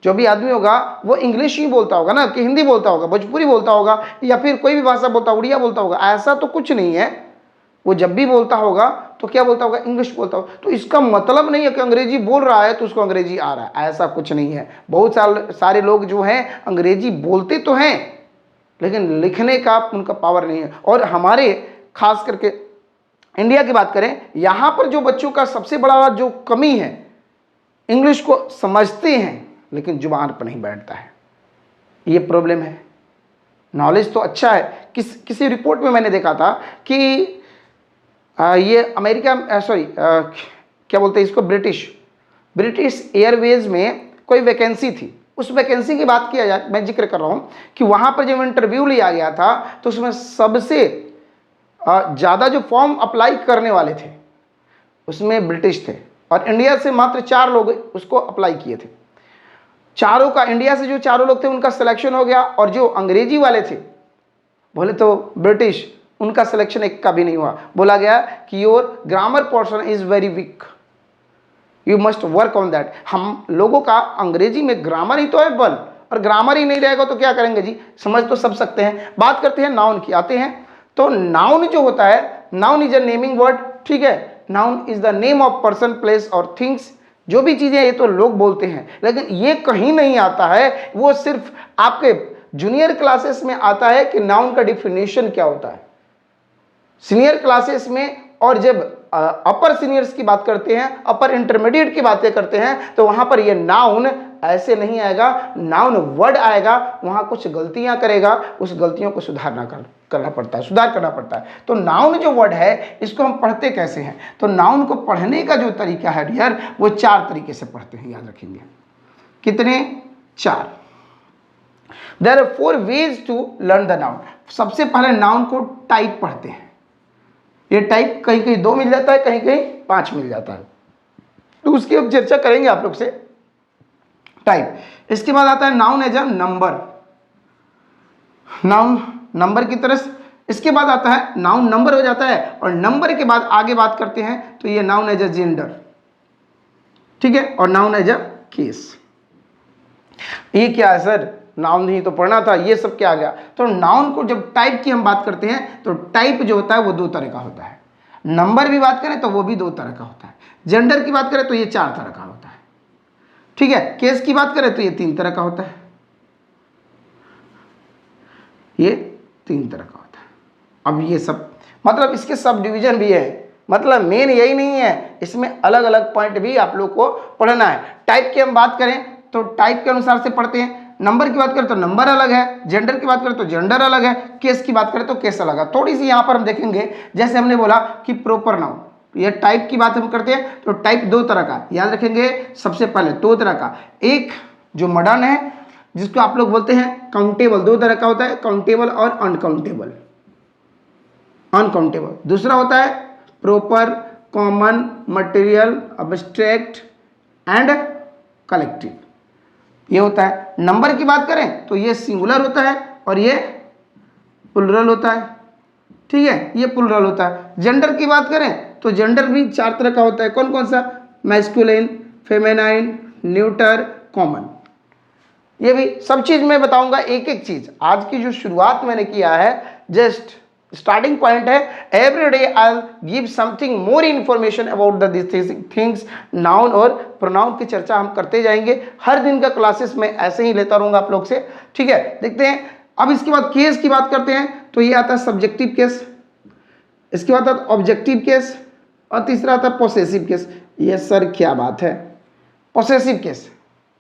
जो भी आदमी होगा वो इंग्लिश ही बोलता होगा ना, कि हिंदी बोलता होगा, भोजपुरी बोलता होगा, या फिर कोई भी भाषा बोलता, उड़िया बोलता होगा। ऐसा तो कुछ नहीं है। वो जब भी बोलता होगा तो क्या बोलता होगा? इंग्लिश बोलता होगा। तो इसका मतलब नहीं है कि अंग्रेजी बोल रहा है तो उसको अंग्रेजी आ रहा है, ऐसा कुछ नहीं है। बहुत सारे लोग जो हैं अंग्रेजी बोलते तो हैं लेकिन लिखने का उनका पावर नहीं है। और हमारे खास करके इंडिया की बात करें, यहाँ पर जो बच्चों का सबसे बड़ा जो कमी है, इंग्लिश को समझते हैं लेकिन जुबान पर नहीं बैठता है, ये प्रॉब्लम है। नॉलेज तो अच्छा है। किसी रिपोर्ट में मैंने देखा था कि ये अमेरिका क्या बोलते हैं इसको, ब्रिटिश एयरवेज में कोई वैकेंसी थी। उस वैकेंसी की बात किया जाए, मैं जिक्र कर रहा हूँ कि वहाँ पर जब इंटरव्यू लिया गया था तो उसमें सबसे ज़्यादा जो फॉर्म अप्लाई करने वाले थे उसमें ब्रिटिश थे, और इंडिया से मात्र 4 लोग उसको अप्लाई किए थे। चारों का, इंडिया से जो 4 लोग थे उनका सिलेक्शन हो गया, और जो अंग्रेजी वाले थे बोले तो ब्रिटिश, उनका सिलेक्शन एक का भी नहीं हुआ। बोला गया कि your grammar portion is very weak, you must work on that. हम लोगों का अंग्रेजी में ग्रामर ही तो है बल, और ग्रामर ही नहीं रहेगा तो क्या करेंगे जी, समझ तो सब सकते हैं। बात करते हैं नाउन की, आते हैं। तो नाउन जो होता है, noun is a naming word, ठीक है। Noun is the name of person, place और थिंग्स। जो भी चीज़ें ये तो लोग बोलते हैं, लेकिन ये कहीं नहीं आता है, वो सिर्फ आपके जूनियर क्लासेस में आता है कि नाउन का डिफिनेशन क्या होता है, सीनियर क्लासेस में। और जब अपर सीनियर्स की बात करते हैं, अपर इंटरमीडिएट की बातें करते हैं, तो वहाँ पर ये नाउन ऐसे नहीं आएगा, नाउन वर्ड आएगा, वहाँ कुछ गलतियाँ करेगा, उस गलतियों को करना पड़ता है, सुधार करना पड़ता है। तो नाउन जो वर्ड है इसको हम पढ़ते कैसे हैं? तो नाउन को पढ़ने का जो तरीका है डियर, वो 4 तरीके से पढ़ते हैं, याद रखेंगे। कितने? 4। There are 4 ways to learn the noun. सबसे पहले नाउन को टाइप पढ़ते हैं। ये टाइप कहीं कहीं 2 मिल जाता है, कहीं कहीं 5 मिल जाता है, तो उसकी अब चर्चा करेंगे आप लोग से। टाइप, इसके बाद आता है noun as a number, noun number की तरह। इसके बाद आता है नाउन नंबर हो जाता है, और नंबर के बाद आगे बात करते हैं तो ये नाउन एज अ जेंडर, ठीक है, और नाउन एज अ केस। ये क्या है सर, नाउन ही तो पढ़ना था, ये सब क्या आ गया? तो नाउन को जब टाइप की हम बात करते हैं तो टाइप जो होता है वो 2 तरह का होता है। नंबर भी बात करें तो वो भी 2 तरह का होता है। जेंडर की बात करें तो ये 4 तरह का होता है, ठीक है। केस की बात करें तो ये 3 तरह का होता है, ये 3 तरह का होता है। अब ये सब मतलब इसके सब डिवीजन भी है, मतलब मेन यही नहीं है, इसमें अलग अलग पॉइंट भी आप लोग को पढ़ना है। टाइप की हम बात करें तो टाइप के अनुसार से पढ़ते हैं। नंबर की बात करें तो नंबर अलग है, जेंडर की बात करें तो जेंडर अलग है, केस की बात करें तो केस अलग है। थोड़ी सी यहाँ पर हम देखेंगे, जैसे हमने बोला कि प्रॉपर नाउन, ये टाइप की बात हम करते हैं तो टाइप 2 तरह का, याद रखेंगे। सबसे पहले 2 तरह का, एक जो मॉडर्न है जिसको आप लोग बोलते हैं काउंटेबल, 2 तरह का होता है, काउंटेबल और अनकाउंटेबल। अनकाउंटेबल दूसरा होता है proper, common, material, abstract and collective, ये होता है। नंबर की बात करें तो ये सिंगुलर होता है और ये प्लुरल होता है, ठीक है, ये प्लुरल होता है। जेंडर की बात करें तो जेंडर भी 4 तरह का होता है। कौन कौन सा? Masculine, feminine, neuter, common. ये भी सब चीज मैं बताऊंगा, एक एक चीज। आज की जो शुरुआत मैंने किया है, जस्ट स्टार्टिंग पॉइंट है। Every day I give something more information about the this things. Noun और प्रोनाउन की चर्चा हम करते जाएंगे। हर दिन का क्लासेस में ऐसे ही लेता रहूंगा आप लोग से, ठीक है। देखते हैं अब इसके बाद केस की बात करते हैं तो ये आता है सब्जेक्टिव केस, इसके बाद आता है ऑब्जेक्टिव केस, और तीसरा आता है पोसेसिव केस। ये सर क्या बात है, पोसेसिव केस,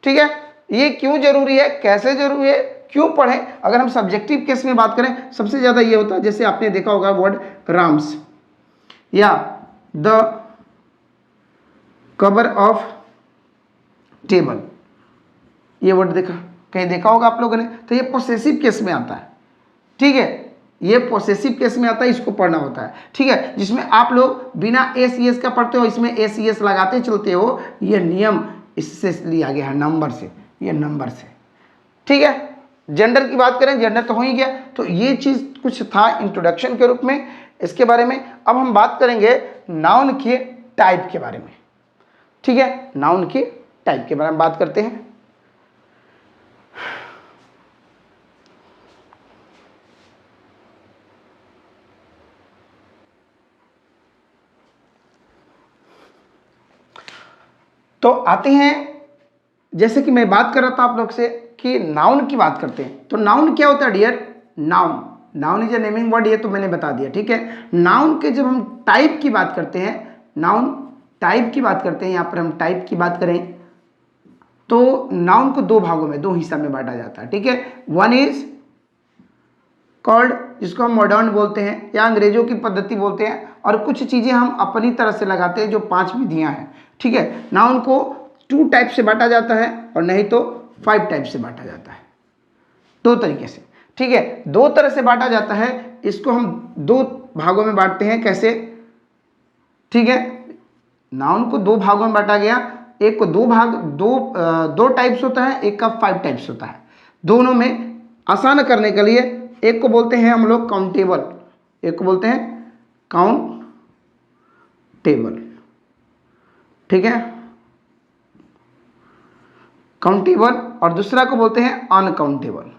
ठीक है। ये क्यों जरूरी है, कैसे जरूरी है, क्यों पढ़ें? अगर हम सब्जेक्टिव केस में बात करें सबसे ज़्यादा ये होता है, जैसे आपने देखा होगा वर्ड राम्स या द कवर ऑफ टेबल, ये वर्ड देखा, कहीं देखा होगा आप लोगों ने। तो ये पोसेसिव केस में आता है, ठीक है, ये पोसेसिव केस में आता है, इसको पढ़ना होता है, ठीक है, जिसमें आप लोग बिना एस ई एस का पढ़ते हो, इसमें एस ई एस लगाते चलते हो। ये नियम इससे लिया गया है, नंबर से, ये नंबर से, ठीक है। जेंडर की बात करें, जेंडर तो हो ही गया। तो ये चीज़ कुछ था इंट्रोडक्शन के रूप में इसके बारे में। अब हम बात करेंगे नाउन के टाइप के बारे में, ठीक है, नाउन के टाइप के बारे में बात करते हैं। तो आते हैं, जैसे कि मैं बात कर रहा था आप लोग से कि नाउन की बात करते हैं। तो नाउन क्या होता है dear? Noun, noun is a naming word, ये तो मैंने बता दिया, ठीक है। नाउन के जब हम टाइप की बात करते हैं, नाउन टाइप की बात करते हैं, यहाँ पर हम टाइप की बात करें तो नाउन को दो भागों में, दो हिस्सा में बांटा जाता है, ठीक है। वन इज कॉल्ड, जिसको हम मॉडर्न बोलते हैं या अंग्रेजों की पद्धति बोलते हैं, और कुछ चीज़ें हम अपनी तरह से लगाते हैं, जो 5 विधियाँ हैं, ठीक है। नाउन को 2 टाइप से बांटा जाता है और नहीं तो 5 टाइप से बांटा जाता है, 2 तरीके से, ठीक है। 2 तरह से बांटा जाता है, इसको हम 2 भागों में बांटते हैं, कैसे? ठीक है, नाउन को 2 भागों में बांटा गया, एक को 2 टाइप्स होता है, एक का 5 टाइप्स होता है। दोनों में आसान करने के लिए एक को बोलते हैं हम लोग काउंटेबल, एक को बोलते हैं काउंटेबल, ठीक है, काउंटेबल, और दूसरा को बोलते हैं अनकाउंटेबल,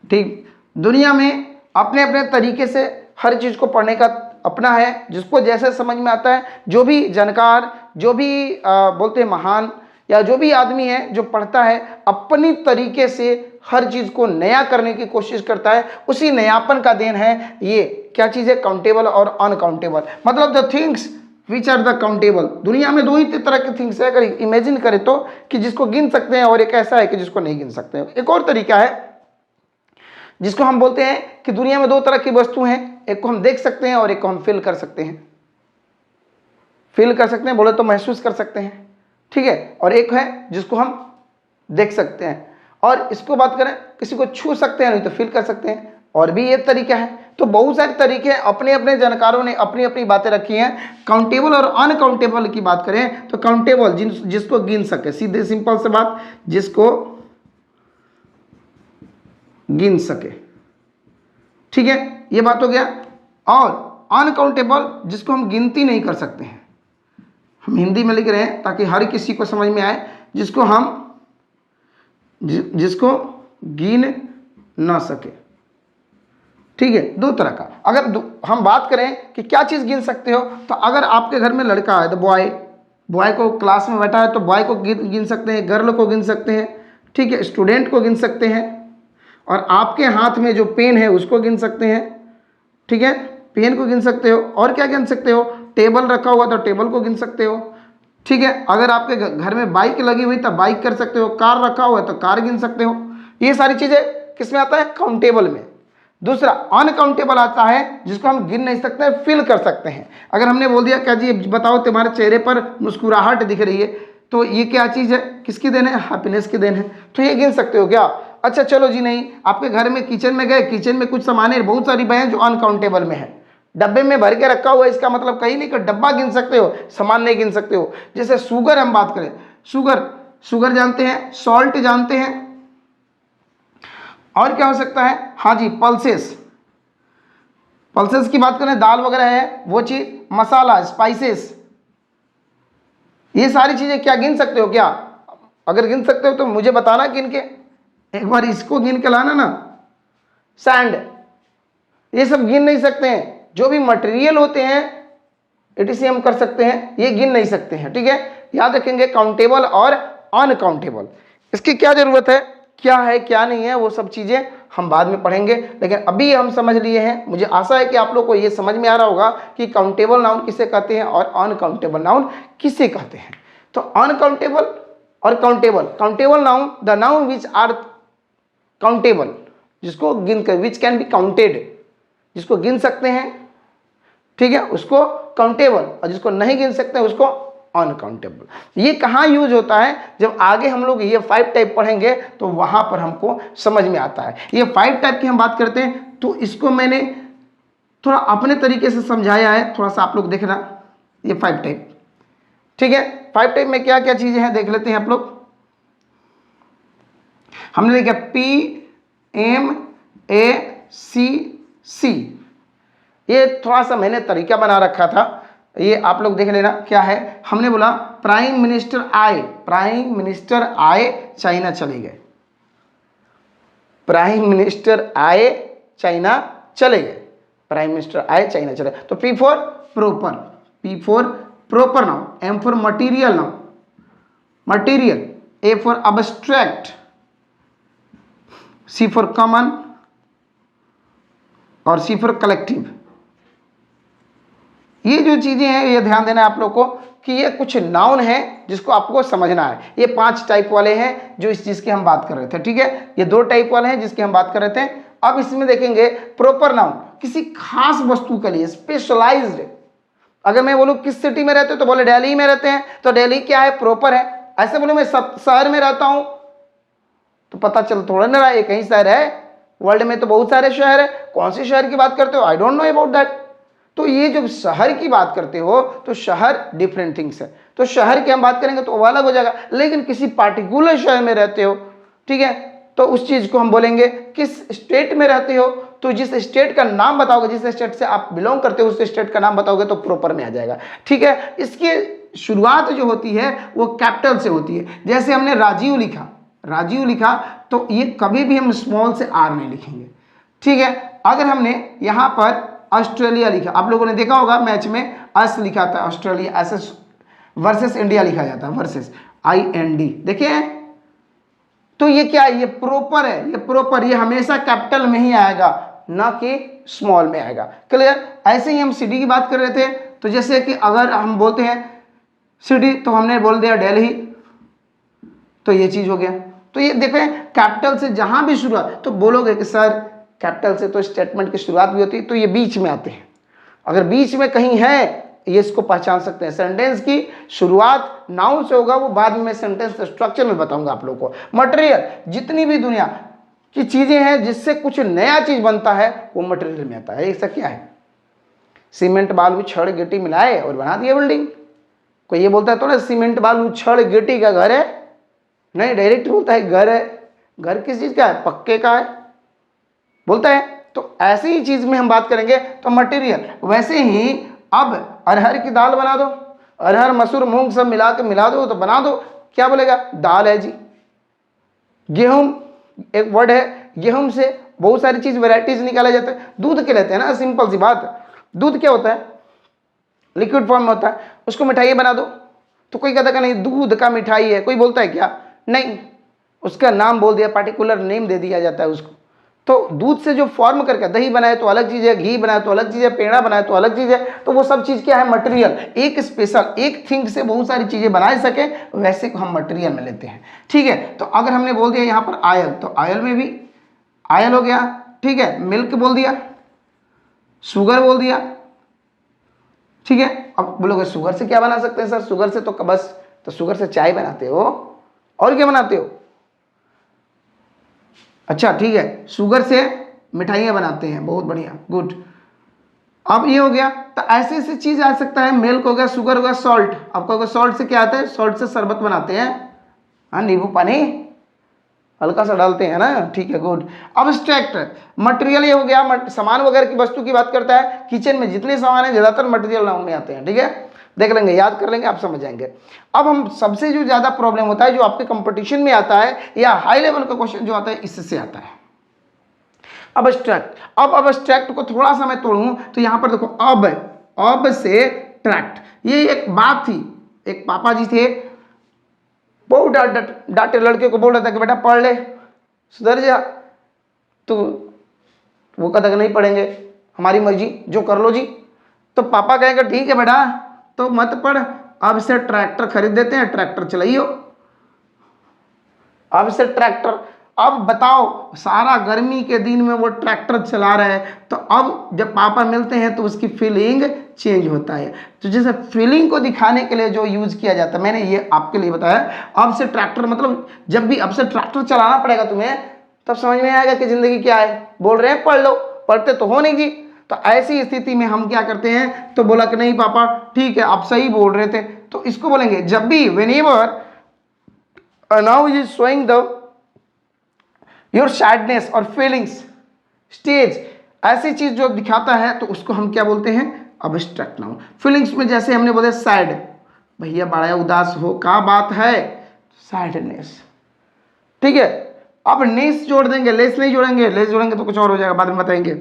ठीक। दुनिया में अपने अपने तरीके से हर चीज़ को पढ़ने का अपना है, जिसको जैसे समझ में आता है। जो भी जानकार, जो भी बोलते हैं महान, या जो भी आदमी है जो पढ़ता है, अपनी तरीके से हर चीज़ को नया करने की कोशिश करता है। उसी नयापन का देन है ये क्या चीज़ है? काउंटेबल और अनकाउंटेबल। मतलब the things which are the countable. दुनिया में 2 ही तरह के थिंग्स है, अगर इमेजिन करें तो, कि जिसको गिन सकते हैं, और एक ऐसा है कि जिसको नहीं गिन सकते हैं। एक और तरीका है जिसको हम बोलते हैं कि दुनिया में 2 तरह की वस्तु हैं, एक को हम देख सकते हैं और एक को हम फील कर सकते हैं। फील कर सकते हैं बोले तो महसूस कर सकते हैं, ठीक है, और एक है जिसको हम देख सकते हैं। और इसको बात करें, किसी को छू सकते हैं, नहीं तो फील कर सकते हैं, और भी ये तरीका है। तो बहुत सारे तरीके हैं, अपने अपने जानकारों ने अपनी अपनी बातें रखी हैं। काउंटेबल और अनकाउंटेबल की बात करें तो काउंटेबल जिसको गिन सके, सीधे सिंपल से बात, जिसको गिन सके, ठीक है, ये बात हो गया। और अनकाउंटेबल जिसको हम गिनती नहीं कर सकते हैं, हम हिंदी में लिख रहे हैं ताकि हर किसी को समझ में आए, जिसको गिन ना सके, ठीक है। 2 तरह का। अगर हम बात करें कि क्या चीज़ गिन सकते हो, तो अगर आपके घर में लड़का है तो बॉय को क्लास में बैठा है तो बॉय को गिन सकते हैं, गर्ल को गिन सकते हैं, ठीक है, स्टूडेंट को गिन सकते हैं, और आपके हाथ में जो पेन है उसको गिन सकते हैं, ठीक है, पेन को गिन सकते हो। और क्या गिन सकते हो? टेबल रखा हुआ तो टेबल को गिन सकते हो, ठीक है। अगर आपके घर में बाइक लगी हुई तो बाइक कर सकते हो, कार रखा हुआ है तो कार गिन सकते हो। ये सारी चीज़ें किस में आता है? काउंटेबल में। दूसरा अनकाउंटेबल आता है, जिसको हम गिन नहीं सकते हैं, फील कर सकते हैं। अगर हमने बोल दिया क्या जी बताओ तुम्हारे चेहरे पर मुस्कुराहट दिख रही है, तो ये क्या चीज़ है? किसकी देन है? हैप्पीनेस की देन है, तो ये गिन सकते हो क्या? अच्छा चलो जी, नहीं, आपके घर में किचन में गए, किचन में कुछ सामान है, बहुत सारी हैं जो अनकाउंटेबल में है, डब्बे में भर के रखा हुआ है, इसका मतलब कहीं नहीं कि डब्बा गिन सकते हो, सामान नहीं गिन सकते हो। जैसे शुगर हम बात करें, शुगर जानते हैं, सॉल्ट जानते हैं, और क्या हो सकता है? हाँ जी, पल्सेस की बात करें, दाल वगैरह है वो चीज़, मसाला, स्पाइसेस, ये सारी चीज़ें क्या गिन सकते हो क्या? अगर गिन सकते हो तो मुझे बताना गिन के, एक बार इसको गिन के लाना ना। सैंड, ये सब गिन नहीं सकते हैं। जो भी मटेरियल होते हैं इसे हम कर सकते हैं, ये गिन नहीं सकते हैं, ठीक है। याद रखेंगे काउंटेबल और अनकाउंटेबल। इसकी क्या जरूरत है, क्या है क्या नहीं है, वो सब चीज़ें हम बाद में पढ़ेंगे, लेकिन अभी हम समझ लिए हैं। मुझे आशा है कि आप लोग को ये समझ में आ रहा होगा कि काउंटेबल नाउन किसे कहते हैं और अनकाउंटेबल नाउन किसे कहते हैं। तो अनकाउंटेबल और countable noun, the noun which are countable, जिसको गिन कर, विच कैन बी काउंटेड, जिसको गिन सकते हैं, ठीक है, उसको काउंटेबल, और जिसको नहीं गिन सकते हैं उसको अनकाउंटेबल। ये कहाँ यूज होता है? जब आगे हम लोग ये 5 टाइप पढ़ेंगे तो वहां पर हमको समझ में आता है। ये 5 टाइप की हम बात करते हैं, तो इसको मैंने थोड़ा अपने तरीके से समझाया है, थोड़ा सा आप लोग देखना। ये 5 टाइप, ठीक है। 5 टाइप में क्या क्या चीजें हैं देख लेते हैं आप लोग। हमने देखा PMACC, ये थोड़ा सा मैंने तरीका बना रखा था, ये आप लोग देख लेना क्या है। हमने बोला प्राइम मिनिस्टर आए, प्राइम मिनिस्टर आए चाइना चले गए, प्राइम मिनिस्टर आए चाइना चले गए, प्राइम मिनिस्टर आए चाइना चले। तो P for proper, P for proper noun, M for material noun, material, A for abstract, C for common और C फॉर कलेक्टिव। ये जो चीजें हैं ये ध्यान देना है आप लोग को कि ये कुछ नाउन है जिसको आपको समझना है। ये 5 टाइप वाले हैं जो इस चीज की हम बात कर रहे थे, ठीक है। ये 2 टाइप वाले हैं जिसकी हम बात कर रहे थे। अब इसमें देखेंगे प्रॉपर नाउन, किसी खास वस्तु के लिए स्पेशलाइज्ड। अगर मैं बोलूं किस सिटी में रहते हो तो बोले दिल्ली में रहते हैं, तो दिल्ली क्या है? प्रॉपर है। ऐसे बोलो मैं शहर में रहता हूं तो पता चल थोड़ा ना रहा है कहीं शहर है, वर्ल्ड में तो बहुत सारे शहर है, कौन से शहर की बात करते हो? I don't know about that. तो ये जब शहर की बात करते हो तो शहर डिफरेंट थिंग्स है, तो शहर की हम बात करेंगे तो वो अलग हो जाएगा। लेकिन किसी पार्टिकुलर शहर में रहते हो, ठीक है, तो उस चीज को हम बोलेंगे। किस स्टेट में रहते हो तो जिस स्टेट का नाम बताओगे, जिस स्टेट से आप बिलोंग करते हो उस स्टेट का नाम बताओगे तो प्रॉपर में आ जाएगा, ठीक है। इसकी शुरुआत जो होती है वो कैपिटल से होती है। जैसे हमने राजीव लिखा, राजीव लिखा तो ये कभी भी हम स्मॉल से आर नहीं लिखेंगे, ठीक है। अगर हमने यहाँ पर ऑस्ट्रेलिया लिखा, आप लोगों ने देखा होगा मैच में अस लिखा था, ऑस्ट्रेलिया एस वर्सेस इंडिया लिखा जाता है, वर्सेस IND, देखिए। तो ये क्या है? ये प्रॉपर है, ये प्रॉपर, ये हमेशा कैपिटल में ही आएगा ना कि स्मॉल में आएगा। क्लियर? ऐसे ही हम सिटी की बात कर रहे थे, तो जैसे कि अगर हम बोलते हैं सिटी तो हमने बोल दिया दिल्ली, तो ये चीज हो गया। तो ये देखें कैपिटल से जहां भी शुरुआत, तो बोलोगे कि सर कैपिटल से तो स्टेटमेंट की शुरुआत भी होती है, तो ये बीच में आते हैं। अगर बीच में कहीं है ये इसको पहचान सकते हैं। सेंटेंस की शुरुआत नाउन से होगा, वो बाद में मैं सेंटेंस स्ट्रक्चर में बताऊंगा आप लोगों को। मटेरियल, जितनी भी दुनिया की चीजें हैं जिससे कुछ नया चीज बनता है वो मटेरियल में आता है। ऐसा क्या है? सीमेंट बालू छड़ गिट्टी मिलाए और बना दिया बिल्डिंग। कोई ये बोलता है तो ना सीमेंट बालू छड़ गिट्टी का घर है, नहीं, डायरेक्ट बोलता है घर है। घर किस चीज का है? पक्के का है बोलता है। तो ऐसी ही चीज में हम बात करेंगे तो मटेरियल। वैसे ही अब अरहर की दाल बना दो, अरहर मसूर मूंग सब मिला के मिला दो तो बना दो, क्या बोलेगा? दाल है जी। गेहूं एक वर्ड है, गेहूं से बहुत सारी चीज वेराइटीज निकाला जाता है। दूध के लेते हैं ना, सिंपल सी बात। दूध क्या होता है? लिक्विड फॉर्म में होता है, उसको मिठाई बना दो तो कोई कहता है नहीं दूध का मिठाई है, कोई बोलता है क्या? नहीं, उसका नाम बोल दिया, पार्टिकुलर नेम दे दिया जाता है उसको। तो दूध से जो फॉर्म करके दही बनाए तो अलग चीज है, घी बनाए तो अलग चीज है, पेड़ा बनाए तो अलग चीज है। तो वो सब चीज क्या है? मटेरियल। एक स्पेशल एक थिंग से बहुत सारी चीजें बना सके वैसे को हम मटेरियल में लेते हैं, ठीक है। तो अगर हमने बोल दिया यहाँ पर आयल, तो आयल में भी आयल हो गया, ठीक है। मिल्क बोल दिया, शुगर बोल दिया, ठीक है। अब बोलोगे शुगर से क्या बना सकते हैं सर? शुगर से तो बस, तो शुगर से चाय बनाते हो और क्या बनाते हो? अच्छा ठीक है, शुगर से मिठाइयाँ बनाते हैं, बहुत बढ़िया, गुड। अब ये हो गया, तो ऐसे ऐसे चीज आ सकता है। मिल्क हो गया, शुगर हो गया, सॉल्ट। आपको अगर सॉल्ट से क्या आता है? सॉल्ट से शरबत बनाते हैं, हाँ, नींबू पानी हल्का सा डालते हैं ना, ठीक है, गुड। अब एब्स्ट्रैक्ट मटेरियल ये हो गया, सामान वगैरह की वस्तु की बात करता है। किचन में जितने सामान है ज्यादातर मटेरियल नाउन में आते हैं, ठीक है। देख लेंगे, याद कर लेंगे, आप समझ जाएंगे। अब हम सबसे जो ज्यादा प्रॉब्लम होता है जो आपके कंपटीशन में आता है या हाई लेवल का क्वेश्चन जो आता है इससे आता है अब्स्ट्रैक्ट। अब अब्स्ट्रैक्ट को थोड़ा सा मैं तोड़ूं तो यहां पर देखो, अब से ट्रैक्ट, ये एक बात थी। एक पापा जी थे, बहुत डांटे लड़के को, बोल रहा था कि बेटा पढ़ ले, सुधर जा। तो वो कहता कि नहीं पढ़ेंगे, हमारी मर्जी, जो कर लो जी। तो पापा कहेंगे ठीक है बेटा, तो मत पढ़, अब से ट्रैक्टर खरीद देते हैं, ट्रैक्टर चलाइयो। अब से ट्रैक्टर, अब बताओ, सारा गर्मी के दिन में वो ट्रैक्टर चला रहा है, तो अब जब पापा मिलते हैं तो उसकी फीलिंग चेंज होता है। तो जैसे फीलिंग को दिखाने के लिए जो यूज किया जाता है, मैंने ये आपके लिए बताया। अब से ट्रैक्टर मतलब जब भी अब से ट्रैक्टर चलाना पड़ेगा तुम्हें, तब समझ में आएगा कि जिंदगी क्या है। बोल रहे हैं पढ़ लो, पढ़ते तो हो नहीं जी। तो ऐसी स्थिति में हम क्या करते हैं, तो बोला कि नहीं पापा ठीक है आप सही बोल रहे थे, तो इसको बोलेंगे जब भी whenever now is showing the your sadness और फीलिंग्स स्टेज, ऐसी चीज जो दिखाता है तो उसको हम क्या बोलते हैं, अब्स्ट्रैक्ट नाउन। फीलिंग्स में जैसे हमने बोले सैड, भैया बड़ा उदास हो, क्या बात है, सैडनेस, ठीक है। अब नेस जोड़ देंगे, लेस नहीं जोड़ेंगे, लेस जोड़ेंगे तो कुछ और हो जाएगा, बाद में बताएंगे।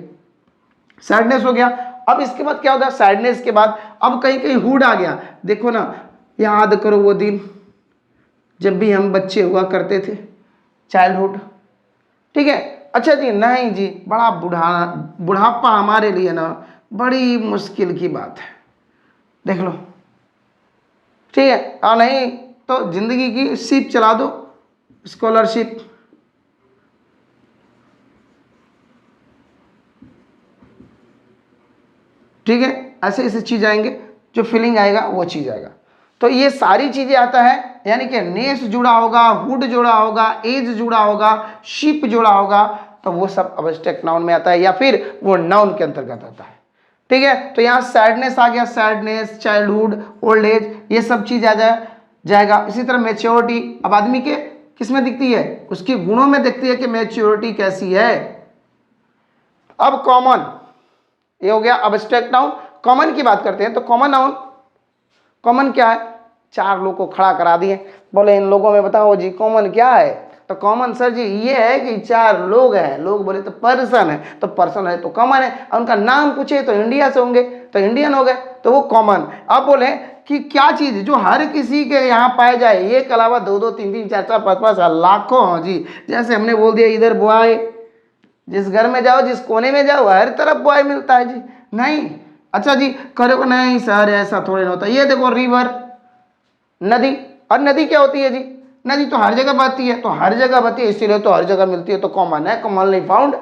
सैडनेस हो गया। अब इसके बाद क्या होगा, सैडनेस के बाद अब कहीं कहीं हुड आ गया। देखो ना, याद करो वो दिन जब भी हम बच्चे हुआ करते थे, चाइल्डहुड, ठीक है। अच्छा जी, नहीं जी, बड़ा बुढ़ापा हमारे लिए ना बड़ी मुश्किल की बात है, देख लो, ठीक है। और नहीं तो जिंदगी की शिप चला दो, स्कॉलरशिप, ठीक है। ऐसे ऐसे चीज आएंगे, जो फीलिंग आएगा वो चीज आएगा। तो ये सारी चीजें आता है, यानी कि नेस जुड़ा होगा, हुड जुड़ा होगा, एज जुड़ा होगा, शिप जुड़ा होगा, तो वो सब अब्स्ट्रैक्ट नाउन में आता है, या फिर वो नाउन के अंतर्गत आता है, ठीक है। तो यहाँ सैडनेस आ गया, सैडनेस, चाइल्डहुड, ओल्ड एज, ये सब चीज आ जाएगा। इसी तरह मैच्योरिटी, अब आदमी के किस में दिखती है, उसके गुणों में दिखती है कि मैच्योरिटी कैसी है। अब कॉमन, ये हो गया अब्स्ट्रैक्ट नाउन। कॉमन की बात करते हैं, तो कॉमन नाउन, कॉमन क्या है, चार लोग को खड़ा करा दिए, बोले इन लोगों में बताओ जी कॉमन क्या है, तो कॉमन सर जी ये है कि चार लोग हैं, लोग बोले तो पर्सन है, तो पर्सन है तो कॉमन है। उनका नाम पूछे तो इंडिया से होंगे, तो इंडियन हो गए, तो वो कॉमन। अब बोले कि क्या चीज जो हर किसी के यहाँ पाए जाए, ये के अलावा दो दो तीन तीन चार चार पाँच पाँच लाखों हो जी। जैसे हमने बोल दिया इधर बॉय, जिस घर में जाओ, जिस कोने में जाओ, हर तरफ बॉय मिलता है जी, नहीं। अच्छा जी करो, नहीं सर ऐसा थोड़े ना होता। ये देखो रिवर, नदी, और नदी क्या होती है जी, नदी तो हर जगह बहती है, तो हर जगह बहती है इसीलिए तो हर जगह मिलती है, तो कॉमन है, कॉमनली फाउंड,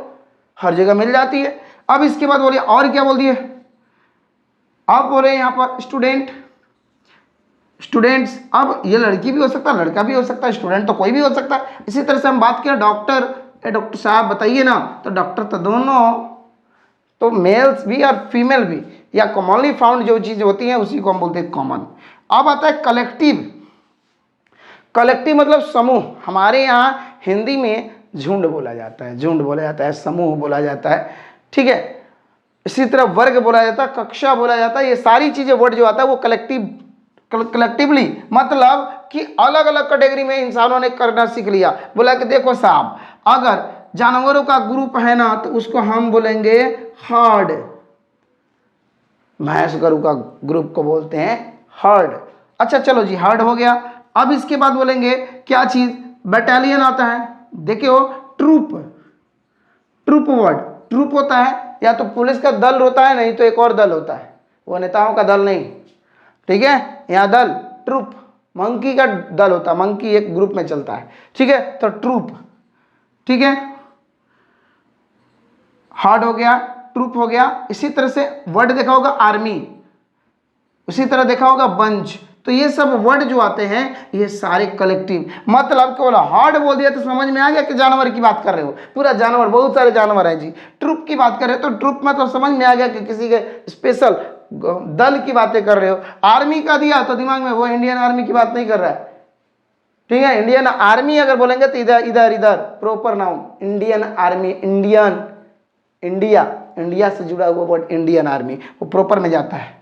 हर जगह मिल जाती है। अब इसके बाद बोलिए और क्या बोल दिए, अब बोले यहाँ पर स्टूडेंट, स्टूडेंट्स, अब ये लड़की भी हो सकता है, लड़का भी हो सकता है, स्टूडेंट तो कोई भी हो सकता है। इसी तरह से हम बात करें डॉक्टर, डॉक्टर साहब बताइए ना, तो डॉक्टर तो दोनों, तो मेल्स भी और फीमेल भी, या कॉमनली फाउंड जो चीज होती है उसी को हम बोलते हैं कॉमन। अब आता है कलेक्टिव। कलेक्टिव मतलब समूह, हमारे यहाँ हिंदी में झुंड बोला जाता है, झुंड बोला जाता है, समूह बोला जाता है, ठीक है। इसी तरह वर्ग बोला जाता है, कक्षा बोला जाता है, ये सारी चीजें वर्ड जो आता है वो कलेक्टिव, कलेक्टिवली मतलब कि अलग अलग कैटेगरी में इंसानों ने करना सीख लिया। बोला कि देखो साहब, अगर जानवरों का ग्रुप है ना तो उसको हम बोलेंगे हर्ड, भैंस गरु का ग्रुप को बोलते हैं हर्ड। अच्छा चलो जी, हर्ड हो गया। अब इसके बाद बोलेंगे क्या चीज, बटालियन आता है, देखियो ट्रूप, ट्रूप वर्ड, ट्रूप होता है या तो पुलिस का दल होता है, नहीं तो एक और दल होता है, वो नेताओं का दल नहीं, ठीक है। यहाँ दल, ट्रूप, मंकी का दल होता है, मंकी एक ग्रुप में चलता है, ठीक है, तो ट्रूप, ठीक है। हार्ड हो गया, ट्रूप हो गया। इसी तरह से वर्ड देखा होगा आर्मी, उसी तरह देखा होगा बंच, तो ये सब वर्ड जो आते हैं ये सारे कलेक्टिव, मतलब केवल हार्ड बोल दिया तो समझ में आ गया कि जानवर की बात कर रहे हो, पूरा जानवर, बहुत सारे जानवर हैं जी। ट्रूप की बात कर रहे हो तो ट्रूप में तो समझ में आ गया कि किसी के स्पेशल दल की बातें कर रहे हो। आर्मी का दिया तो दिमाग में वो इंडियन आर्मी की बात नहीं कर रहा है, ठीक है। इंडियन आर्मी अगर बोलेंगे तो इधर इधर इधर proper noun Indian army, Indian, India, India से जुड़ा हुआ वर्ड इंडियन आर्मी, वो प्रॉपर में जाता है,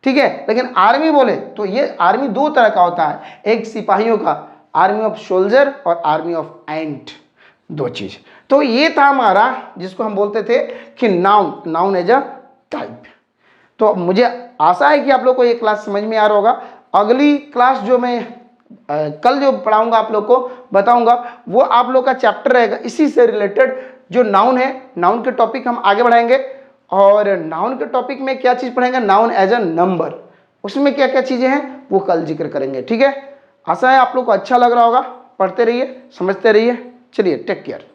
ठीक है। लेकिन आर्मी बोले तो ये आर्मी दो तरह का होता है, एक सिपाहियों का आर्मी ऑफ सोल्जर और आर्मी ऑफ एंट, दो चीज। तो ये था हमारा जिसको हम बोलते थे कि noun, noun as a type. तो मुझे आशा है कि आप लोग को ये क्लास समझ में आ रहा होगा। अगली क्लास जो मैं कल जो पढ़ाऊंगा आप लोग को बताऊंगा, वो आप लोग का चैप्टर रहेगा इसी से रिलेटेड, जो नाउन है, नाउन के टॉपिक हम आगे बढ़ाएंगे। और नाउन के टॉपिक में क्या चीज पढ़ेंगे, नाउन एज अ नंबर, उसमें क्या क्या चीजें हैं वो कल जिक्र करेंगे, ठीक है। आशा है आप लोग को अच्छा लग रहा होगा, पढ़ते रहिए, समझते रहिए। चलिए टेक केयर।